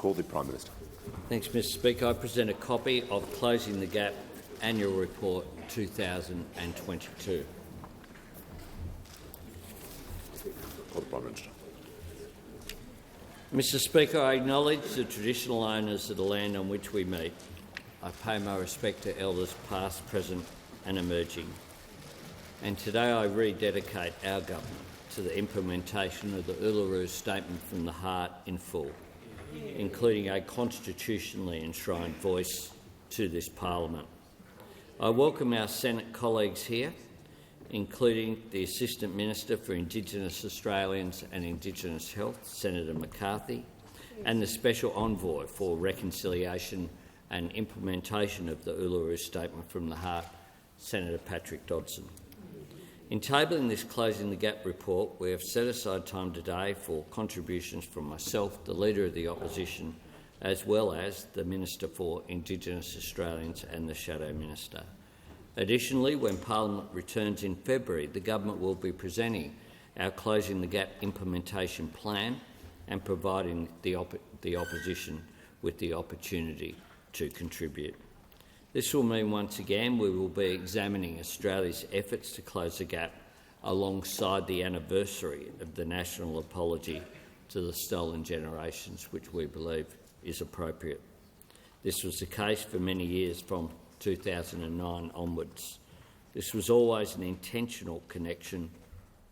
call the Prime Minister. Thanks, Mr Speaker. I present a copy of Closing the Gap Annual Report 2022. Call the Prime Minister. Mr Speaker, I acknowledge the traditional owners of the land on which we meet. I pay my respect to elders past, present and emerging. And today I rededicate our government to the implementation of the Uluru Statement from the Heart in full, including a constitutionally enshrined voice to this parliament. I welcome our Senate colleagues here, including the Assistant Minister for Indigenous Australians and Indigenous Health, Senator McCarthy, and the Special Envoy for Reconciliation and Implementation of the Uluru Statement from the Heart, Senator Patrick Dodson. In tabling this Closing the Gap report, we have set aside time today for contributions from myself, the Leader of the Opposition, as well as the Minister for Indigenous Australians and the Shadow Minister. Additionally, when Parliament returns in February, the Government will be presenting our Closing the Gap implementation plan and providing the Opposition with the opportunity to contribute. This will mean once again we will be examining Australia's efforts to close the gap alongside the anniversary of the national apology to the stolen generations, which we believe is appropriate. This was the case for many years from 2009 onwards. This was always an intentional connection,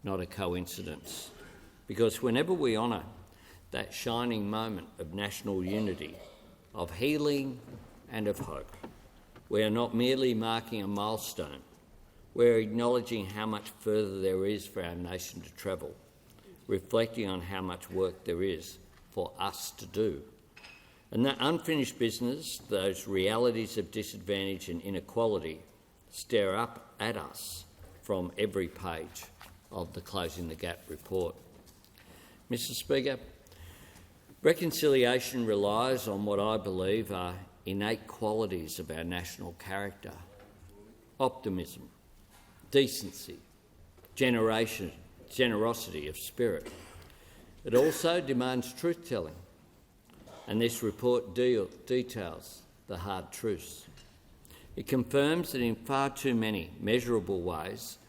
not a coincidence, because whenever we honour that shining moment of national unity, of healing and of hope, we are not merely marking a milestone, we are acknowledging how much further there is for our nation to travel, reflecting on how much work there is for us to do. And that unfinished business, those realities of disadvantage and inequality, stare up at us from every page of the Closing the Gap report. Mr Speaker, reconciliation relies on what I believe are innate qualities of our national character: optimism, decency, generosity of spirit. It also demands truth-telling, and this report details the hard truths. It confirms that in far too many measurable ways,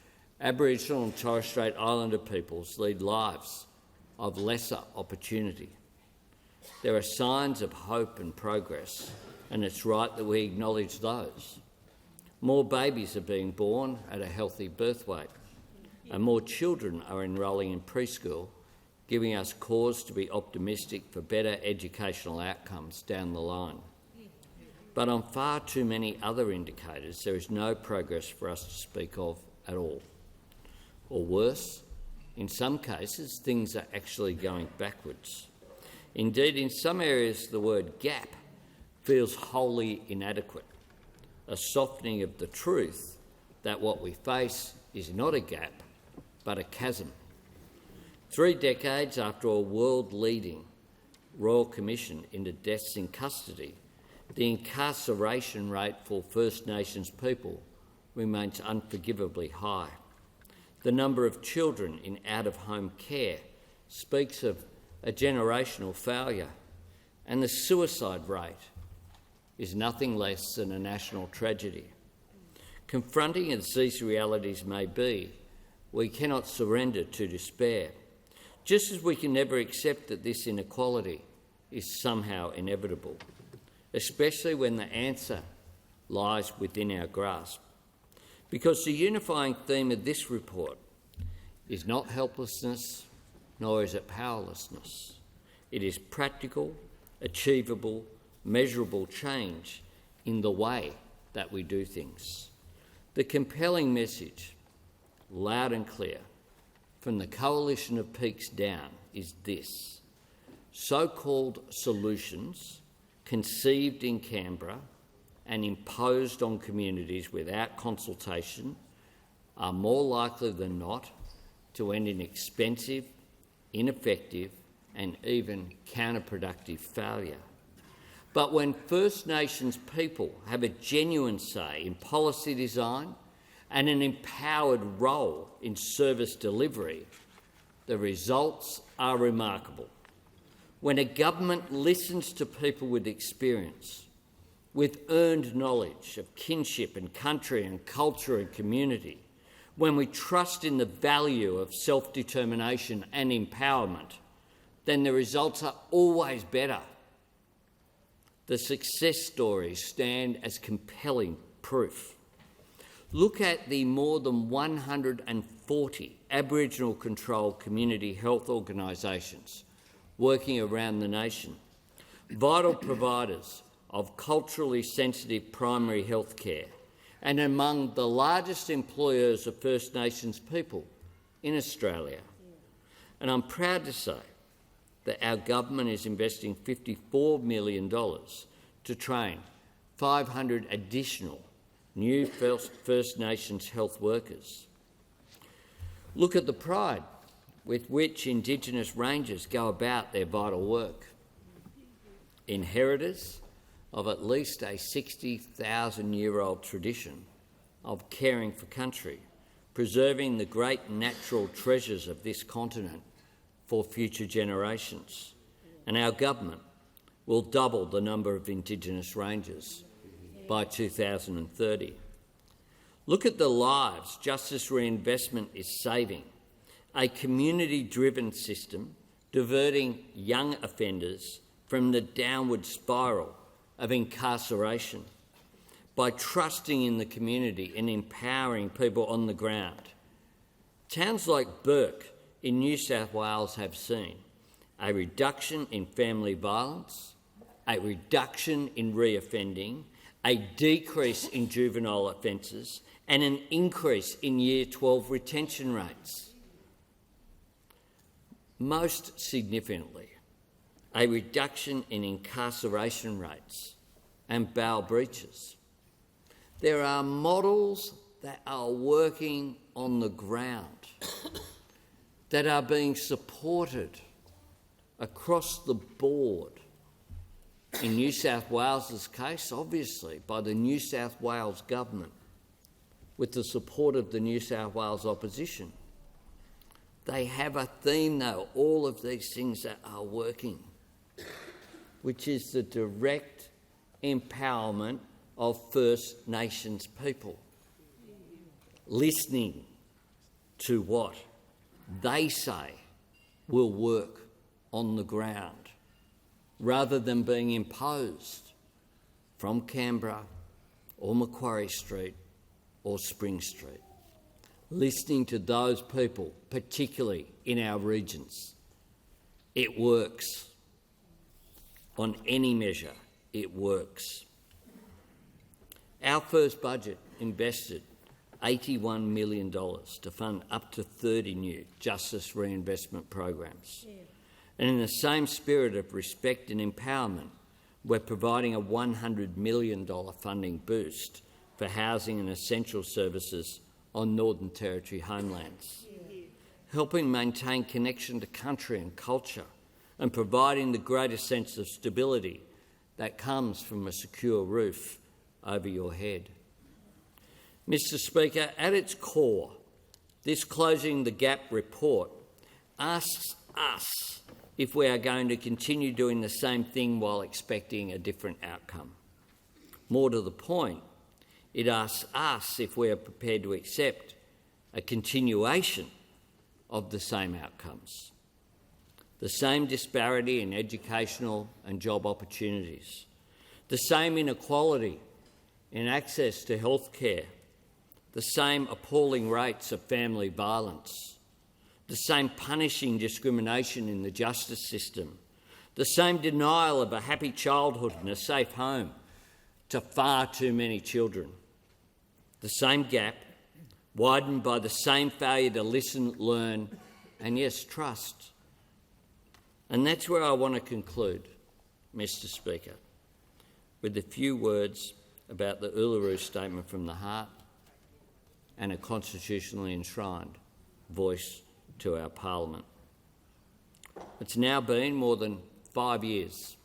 Aboriginal and Torres Strait Islander peoples lead lives of lesser opportunity. There are signs of hope and progress, and it's right that we acknowledge those. More babies are being born at a healthy birth weight, and more children are enrolling in preschool, giving us cause to be optimistic for better educational outcomes down the line. But on far too many other indicators, there is no progress for us to speak of at all. Or worse, in some cases, things are actually going backwards. Indeed, in some areas, the word gap feels wholly inadequate, a softening of the truth that what we face is not a gap, but a chasm. 3 decades after a world-leading Royal Commission into deaths in custody, the incarceration rate for First Nations people remains unforgivably high. The number of children in out-of-home care speaks of a generational failure, and the suicide rate is nothing less than a national tragedy. Confronting as these realities may be, we cannot surrender to despair, just as we can never accept that this inequality is somehow inevitable, especially when the answer lies within our grasp. Because the unifying theme of this report is not helplessness, nor is it powerlessness. It is practical, achievable, measurable change in the way that we do things. The compelling message, loud and clear, from the Coalition of Peaks down is this: so-called solutions conceived in Canberra and imposed on communities without consultation are more likely than not to end in expensive, ineffective and even counterproductive failure. But when First Nations people have a genuine say in policy design and an empowered role in service delivery, the results are remarkable. when a government listens to people with experience, with earned knowledge of kinship and country and culture and community, when we trust in the value of self-determination and empowerment, then the results are always better. The success stories stand as compelling proof. Look at the more than 140 Aboriginal-controlled community health organisations working around the nation, vital providers of culturally sensitive primary health care, and among the largest employers of First Nations people in Australia. And I'm proud to say that our government is investing $54 million to train 500 additional new First Nations health workers. Look at the pride with which Indigenous rangers go about their vital work. Inheritors of at least a 60,000-year-old tradition of caring for country, preserving the great natural treasures of this continent for future generations. And our government will double the number of Indigenous rangers by 2030. Look at the lives justice reinvestment is saving, a community-driven system diverting young offenders from the downward spiral of incarceration by trusting in the community and empowering people on the ground. Towns like Burke in New South Wales have seen a reduction in family violence, a reduction in reoffending, a decrease in juvenile offences, and an increase in Year 12 retention rates. Most significantly, a reduction in incarceration rates and bail breaches. There are models that are working on the ground, that are being supported across the board. In New South Wales's case, obviously, by the New South Wales government, with the support of the New South Wales opposition. They have a theme, though, all of these things that are working, which is the direct empowerment of First Nations people, listening to what they say will work on the ground, rather than being imposed from Canberra or Macquarie Street or Spring Street. Listening to those people, particularly in our regions. It works. On any measure, it works. Our first budget invested $81 million to fund up to 30 new justice reinvestment programs. Yeah. And in the same spirit of respect and empowerment, we're providing a $100 million funding boost for housing and essential services on Northern Territory homelands, helping maintain connection to country and culture and providing the greatest sense of stability that comes from a secure roof over your head. Mr. Speaker, at its core, this Closing the Gap report asks us if we are going to continue doing the same thing while expecting a different outcome. More to the point, it asks us if we are prepared to accept a continuation of the same outcomes. The same disparity in educational and job opportunities, the same inequality in access to health care, the same appalling rates of family violence, the same punishing discrimination in the justice system, the same denial of a happy childhood and a safe home to far too many children, the same gap widened by the same failure to listen, learn and, yes, trust. And that's where I want to conclude, Mr. Speaker, with a few words about the Uluru Statement from the Heart and a constitutionally enshrined voice to our Parliament. It's now been more than 5 years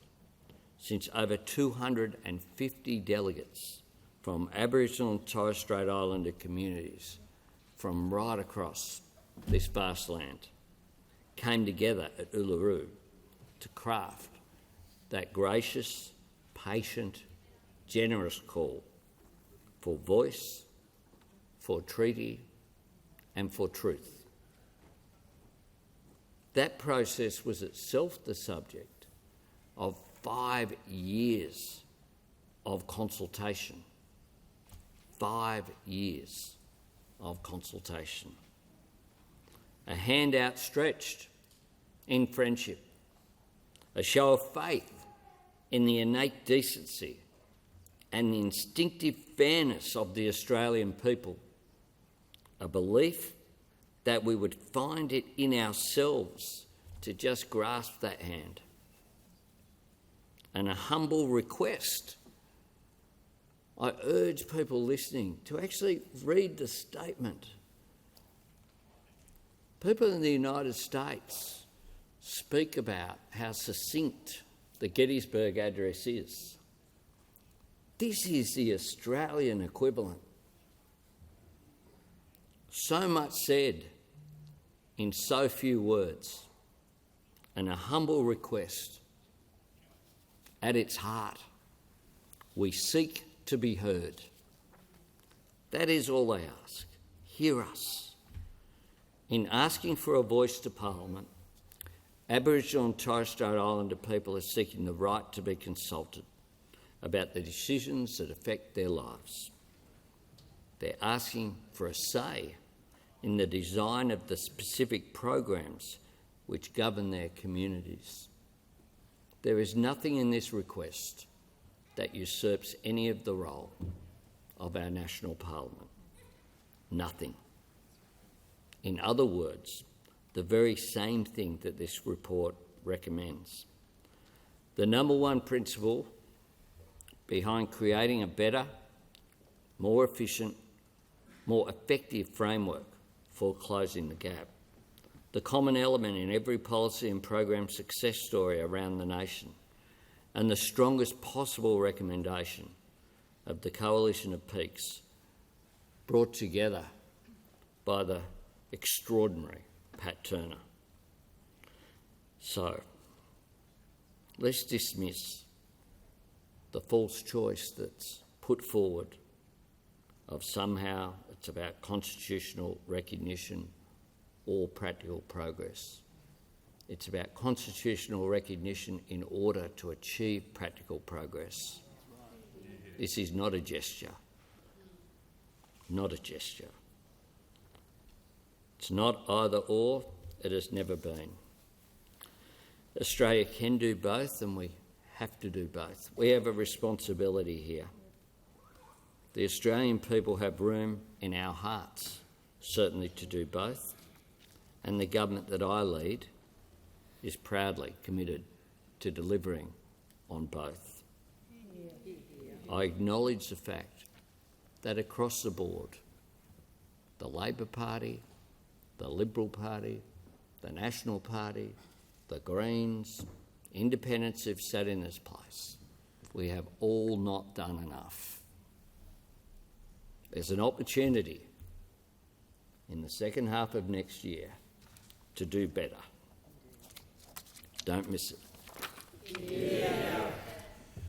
since over 250 delegates from Aboriginal and Torres Strait Islander communities from right across this vast land came together at Uluru to craft that gracious, patient, generous call for voice, for treaty, and for truth. That process was itself the subject of 5 years of consultation. 5 years of consultation. A hand outstretched in friendship, a show of faith in the innate decency and the instinctive fairness of the Australian people, a belief that we would find it in ourselves to just grasp that hand, and a humble request. I urge people listening to actually read the statement. People in the United States speak about how succinct the Gettysburg Address is. This is the Australian equivalent. So much said in so few words, and a humble request. At its heart, we seek to be heard. That is all they ask. Hear us. In asking for a voice to Parliament, Aboriginal and Torres Strait Islander people are seeking the right to be consulted about the decisions that affect their lives. They're asking for a say in the design of the specific programs which govern their communities. There is nothing in this request that usurps any of the role of our national parliament. Nothing. In other words, the very same thing that this report recommends. The number one principle behind creating a better, more efficient, more effective framework for closing the gap. The common element in every policy and program success story around the nation, and the strongest possible recommendation of the Coalition of Peaks, brought together by the extraordinary Pat Turner. So, let's dismiss the false choice that's put forward of somehow it's about constitutional recognition or practical progress. It's about constitutional recognition in order to achieve practical progress. This is not a gesture. Not a gesture. It's not either or, it has never been. Australia can do both, and we have to do both. We have a responsibility here. The Australian people have room in our hearts, certainly, to do both, and the government that I lead is proudly committed to delivering on both. I acknowledge the fact that across the board, the Labor Party, the Liberal Party, the National Party, the Greens, independents who've sat in this place, we have all not done enough. There's an opportunity in the second half of next year to do better. Don't miss it. Yeah.